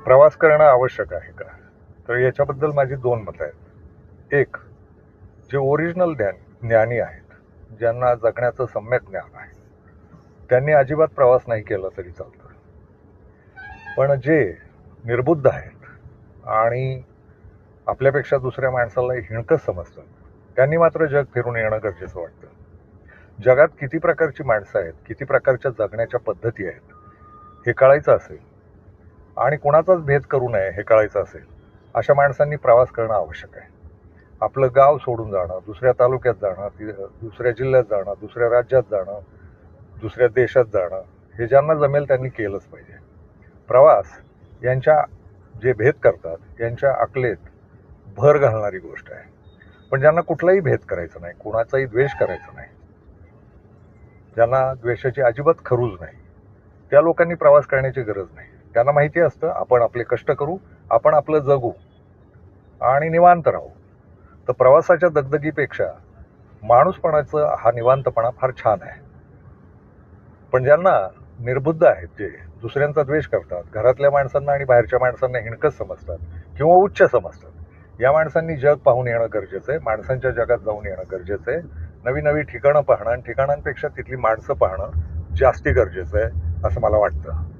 प्रवास करणं आवश्यक आहे का? तर याच्याबद्दल माझी दोन मतं आहेत. एक, जे ओरिजिनल ज्ञानी आहेत, ज्यांना जगण्याचं सम्यक ज्ञान आहे, त्यांनी अजिबात प्रवास नाही केला तरी चालतं. पण जे निर्बुद्ध आहेत आणि आपल्यापेक्षा दुसऱ्या माणसाला हिणकच समजतात, त्यांनी मात्र जग फिरून येणं गरजेचं वाटतं. जगात किती प्रकारची माणसं आहेत, किती प्रकारच्या जगण्याच्या पद्धती आहेत, हे कळायचं असेल आणि कोणाचाच भेद करू नये हे कळायचं असेल, अशा माणसांनी प्रवास करणं आवश्यक आहे. आपलं गाव सोडून जाणं, दुसऱ्या तालुक्यात जाणं, दुसऱ्या जिल्ह्यात जाणं, दुसऱ्या राज्यात जाणं, दुसऱ्या देशात जाणं, हे ज्यांना जमेल त्यांनी केलंच पाहिजे. प्रवास यांच्या जे भेद करतात यांच्या अकलेत भर घालणारी गोष्ट आहे. पण ज्यांना कुठलाही भेद करायचा नाही, कुणाचाही द्वेष करायचा नाही, ज्यांना द्वेषाची अजिबात खरूज नाही, त्या लोकांनी प्रवास करण्याची गरज नाही. त्यांना माहिती असतं आपण आपले कष्ट करू, आपण आपलं जगू आणि निवांत राहू. तर प्रवासाच्या दगदगीपेक्षा माणूसपणाचा हा निवांतपणा फार छान आहे. पण ज्यांना निर्बुद्ध आहेत, जे दुसऱ्यांचा द्वेष करतात, घरातल्या माणसांना आणि बाहेरच्या माणसांना हिणकच समजतात किंवा उच्च समजतात, या माणसांनी जग पाहून येणं गरजेचं आहे. माणसांच्या जगात जाऊन येणं गरजेचं आहे. नवी नवी ठिकाणं पाहणं आणि ठिकाणांपेक्षा तिथली माणसं पाहणं जास्ती गरजेचं आहे असं मला वाटतं.